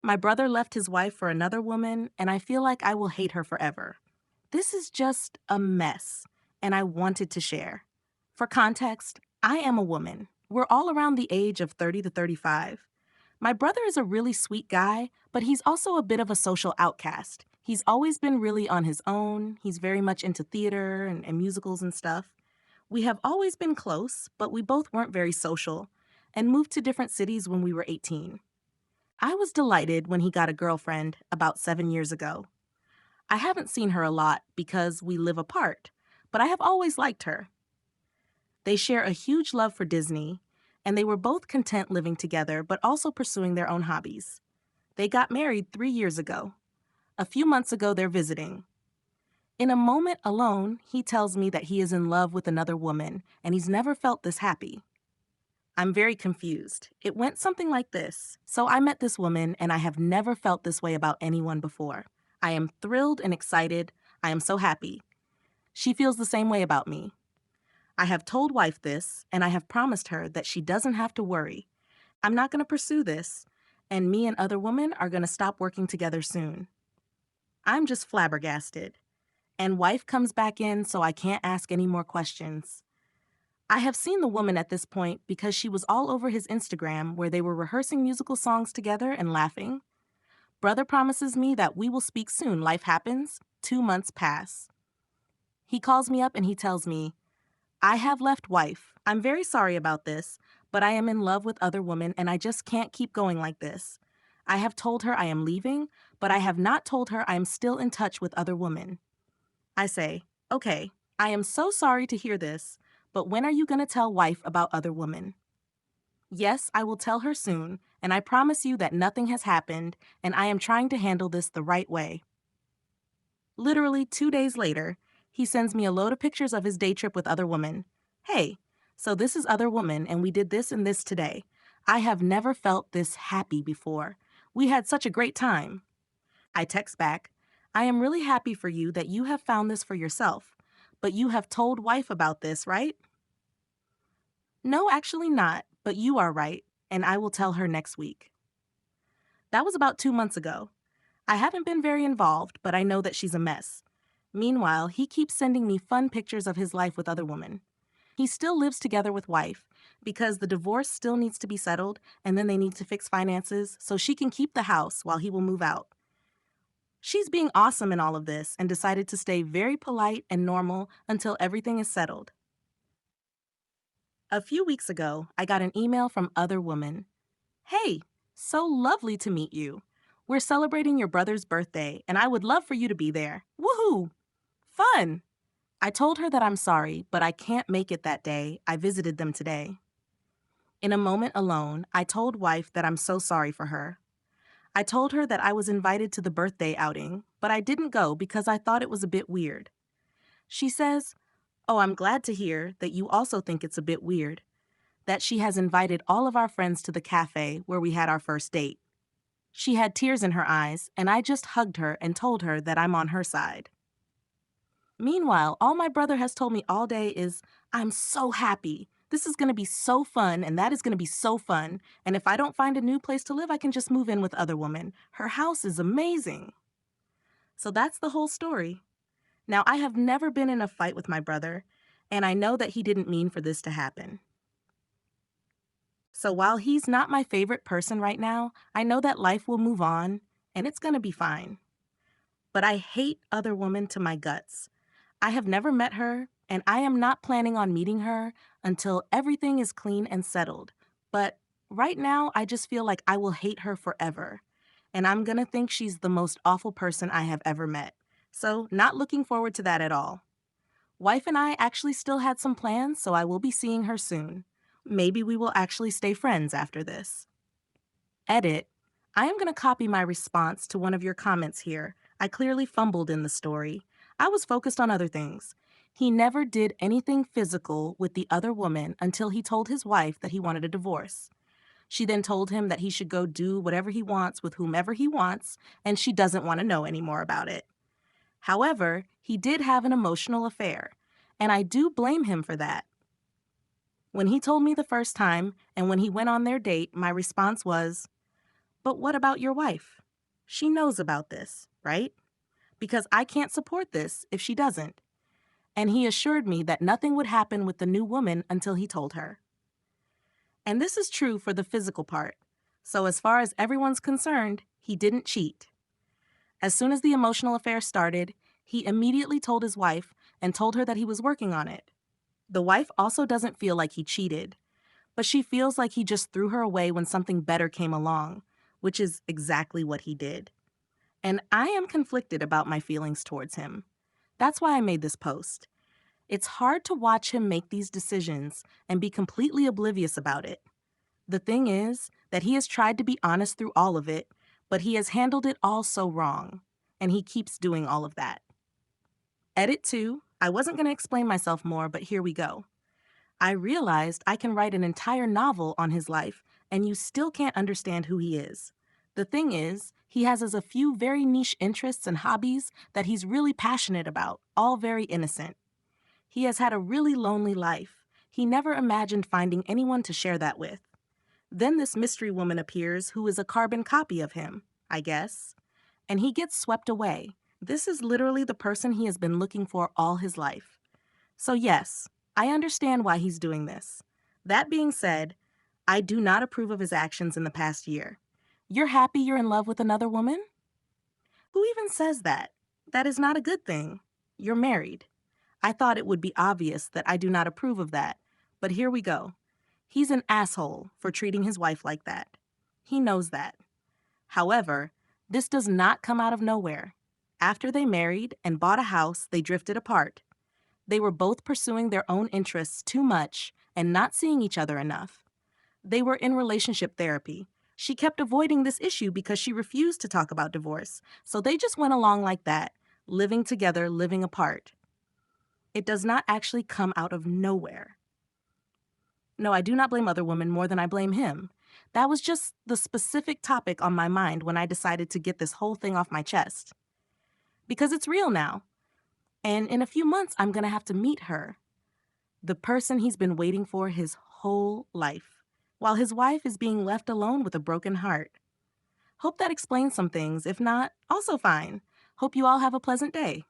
My brother left his wife for another woman, and I feel like I will hate her forever. This is just a mess, and I wanted to share. For context, I am a woman. We're all around the age of 30 to 35. My brother is a really sweet guy, but he's also a bit of a social outcast. He's always been really on his own. He's very much into theater and musicals and stuff. We have always been close, but we both weren't very social and moved to different cities when we were 18. I was delighted when he got a girlfriend about 7 years ago. I haven't seen her a lot because we live apart, but I have always liked her. They share a huge love for Disney, and they were both content living together but also pursuing their own hobbies. They got married 3 years ago. A few months ago, they're visiting. In a moment alone, he tells me that he is in love with another woman, and he's never felt this happy. I'm very confused. It went something like this. So I met this woman, and I have never felt this way about anyone before. I am thrilled and excited. I am so happy. She feels the same way about me. I have told wife this, and I have promised her that she doesn't have to worry. I'm not going to pursue this, and me and other women are going to stop working together soon. I'm just flabbergasted. And wife comes back in, so I can't ask any more questions. I have seen the woman at this point because she was all over his Instagram where they were rehearsing musical songs together and laughing. Brother promises me that we will speak soon. Life happens. 2 months pass. He calls me up and he tells me, I have left wife. I'm very sorry about this, but I am in love with other women and I just can't keep going like this. I have told her I am leaving, but I have not told her I am still in touch with other women. I say, okay, I am so sorry to hear this, but when are you going to tell wife about other women? Yes, I will tell her soon, and I promise you that nothing has happened, and I am trying to handle this the right way. Literally 2 days later, he sends me a load of pictures of his day trip with other women. Hey, so this is other woman, and we did this and this today. I have never felt this happy before. We had such a great time. I text back, I am really happy for you that you have found this for yourself, but you have told wife about this, right? No, actually not, but you are right, and I will tell her next week. That was about 2 months ago. I haven't been very involved, but I know that she's a mess. Meanwhile, he keeps sending me fun pictures of his life with other women. He still lives together with wife because the divorce still needs to be settled and then they need to fix finances so she can keep the house while he will move out. She's being awesome in all of this and decided to stay very polite and normal until everything is settled. A few weeks ago, I got an email from other woman. Hey, so lovely to meet you. We're celebrating your brother's birthday, and I would love for you to be there. Woohoo! Fun! I told her that I'm sorry, but I can't make it that day. I visited them today. In a moment alone, I told wife that I'm so sorry for her. I told her that I was invited to the birthday outing, but I didn't go because I thought it was a bit weird. She says, oh, I'm glad to hear that you also think it's a bit weird, that she has invited all of our friends to the cafe where we had our first date. She had tears in her eyes, and I just hugged her and told her that I'm on her side. Meanwhile, all my brother has told me all day is, I'm so happy. This is going to be so fun, and that is going to be so fun. And if I don't find a new place to live, I can just move in with other women. Her house is amazing. So that's the whole story. Now, I have never been in a fight with my brother, and I know that he didn't mean for this to happen. So while he's not my favorite person right now, I know that life will move on, and it's going to be fine. But I hate other women to my guts. I have never met her, and I am not planning on meeting her until everything is clean and settled. But right now, I just feel like I will hate her forever. And I'm gonna think she's the most awful person I have ever met. So, not looking forward to that at all. Wife and I actually still had some plans, so I will be seeing her soon. Maybe we will actually stay friends after this. Edit. I am going to copy my response to one of your comments here. I clearly fumbled in the story. I was focused on other things. He never did anything physical with the other woman until he told his wife that he wanted a divorce. She then told him that he should go do whatever he wants with whomever he wants, and she doesn't want to know any more about it. However, he did have an emotional affair, and I do blame him for that. When he told me the first time, and when he went on their date, my response was, But what about your wife? She knows about this, right? Because I can't support this if she doesn't. And he assured me that nothing would happen with the new woman until he told her. And this is true for the physical part. So as far as everyone's concerned, he didn't cheat. As soon as the emotional affair started, he immediately told his wife and told her that he was working on it. The wife also doesn't feel like he cheated, but she feels like he just threw her away when something better came along, which is exactly what he did. And I am conflicted about my feelings towards him. That's why I made this post. It's hard to watch him make these decisions and be completely oblivious about it. The thing is that he has tried to be honest through all of it, but he has handled it all so wrong, and he keeps doing all of that. Edit 2, I wasn't going to explain myself more, but here we go. I realized I can write an entire novel on his life, and you still can't understand who he is. The thing is, he has a few very niche interests and hobbies that he's really passionate about, all very innocent. He has had a really lonely life. He never imagined finding anyone to share that with. Then this mystery woman appears who is a carbon copy of him, I guess, and he gets swept away. This is literally the person he has been looking for all his life. So yes, I understand why he's doing this. That being said, I do not approve of his actions in the past year. You're happy you're in love with another woman? Who even says that? That is not a good thing. You're married. I thought it would be obvious that I do not approve of that, but here we go. He's an asshole for treating his wife like that. He knows that. However, this does not come out of nowhere. After they married and bought a house, they drifted apart. They were both pursuing their own interests too much and not seeing each other enough. They were in relationship therapy. She kept avoiding this issue because she refused to talk about divorce, so they just went along like that, living together, living apart. It does not actually come out of nowhere. No, I do not blame other women more than I blame him. That was just the specific topic on my mind when I decided to get this whole thing off my chest. Because it's real now. And in a few months, I'm going to have to meet her. The person he's been waiting for his whole life, while his wife is being left alone with a broken heart. Hope that explains some things. If not, also fine. Hope you all have a pleasant day.